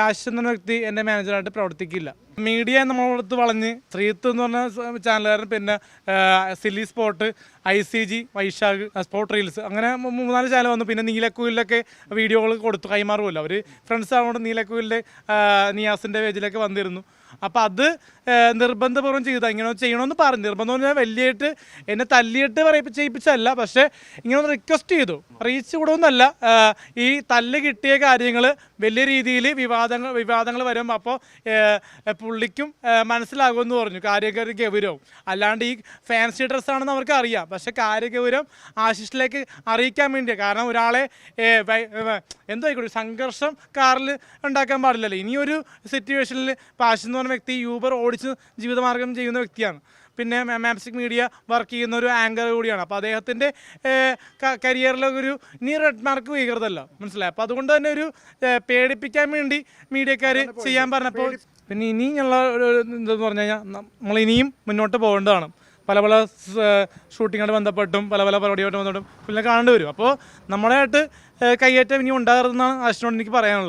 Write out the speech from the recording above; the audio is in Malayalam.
ആശിഷ് എന്ന വ്യക്തി എൻ്റെ മാനേജറായിട്ട് പ്രവർത്തിക്കില്ല. മീഡിയ നമ്മളടുത്ത് വളഞ്ഞ് ശ്രീത്ത് എന്ന് പറഞ്ഞ ചാനലുകാരൻ, പിന്നെ Silly Spot, ICG, Vaishakh, spot reels, അങ്ങനെ 3-4 ചാനൽ വന്നു. പിന്നെ നീലക്കുയിലൊക്കെ വീഡിയോകൾ കൊടുത്തു കൈമാറുമല്ലോ, അവർ ഫ്രണ്ട്സ് ആവുകൊണ്ട് നീലക്കുയിലിൻ്റെ നിയാസിൻ്റെ പേജിലൊക്കെ വന്നിരുന്നു. അപ്പം അത് നിർബന്ധപൂർവ്വം ചെയ്താൽ ഇങ്ങനെ ചെയ്യണമെന്ന് പറഞ്ഞു. നിർബന്ധം പറഞ്ഞാൽ വലിയായിട്ട് എന്നെ തല്ലിയിട്ട് ചെയ്യിപ്പിച്ചല്ല, പക്ഷേ ഇങ്ങനെ ഒന്ന് റിക്വസ്റ്റ് ചെയ്തു. റീച്ച് കൂടൊന്നുമല്ല, ഈ തല്ല് കിട്ടിയ കാര്യങ്ങൾ വലിയ രീതിയിൽ വിവാദങ്ങൾ വരുമ്പോൾ അപ്പോൾ പുള്ളിക്കും മനസ്സിലാകുമെന്ന് പറഞ്ഞു. കാര്യക്കാരി ഗൗരവം അല്ലാണ്ട് ഈ ഫാൻസി ഡ്രസ്സാണെന്ന് അവർക്ക് അറിയാം, പക്ഷെ കാര്യഗൗരവം ആശിഷിലേക്ക് അറിയിക്കാൻ വേണ്ടിയാണ്. കാരണം ഒരാളെ എന്തോ ആയിക്കോട്ടെ സംഘർഷം കാറിൽ ഉണ്ടാക്കാൻ പാടില്ലല്ലോ. ഇനിയൊരു സിറ്റുവേഷനിൽ ആശിഷ് എന്ന് പറഞ്ഞ വ്യക്തി യൂബർ ഓടിച്ച് ജീവിതമാർഗം ചെയ്യുന്ന വ്യക്തിയാണ്. പിന്നെ മാപ്സിക് മീഡിയ വർക്ക് ചെയ്യുന്ന ഒരു ആങ്കർ കൂടിയാണ്. അപ്പോൾ അദ്ദേഹത്തിൻ്റെ കരിയറിലൊരു ഇനി റെഡ് മാർക്ക് വീകരുതല്ല, മനസ്സിലായി. അപ്പോൾ അതുകൊണ്ട് തന്നെ ഒരു പേടിപ്പിക്കാൻ വേണ്ടി മീഡിയക്കാർ ചെയ്യാൻ പറഞ്ഞപ്പോൾ പിന്നെ ഇനിയുള്ള എന്താണെന്ന് പറഞ്ഞു കഴിഞ്ഞാൽ നമ്മളിനിയും മുന്നോട്ട് പോകേണ്ടതാണ്. പല ഷൂട്ടിങ്ങായിട്ട് ബന്ധപ്പെട്ടും പല പരിപാടിയായിട്ട് ബന്ധപ്പെട്ടും പിന്നെ കാണേണ്ടി വരും. അപ്പോൾ നമ്മളായിട്ട് കയ്യേറ്റം ഇനി ഉണ്ടാകരുതെന്നാണ് ആശിഷിനോട് എനിക്ക് പറയാനുള്ളത്.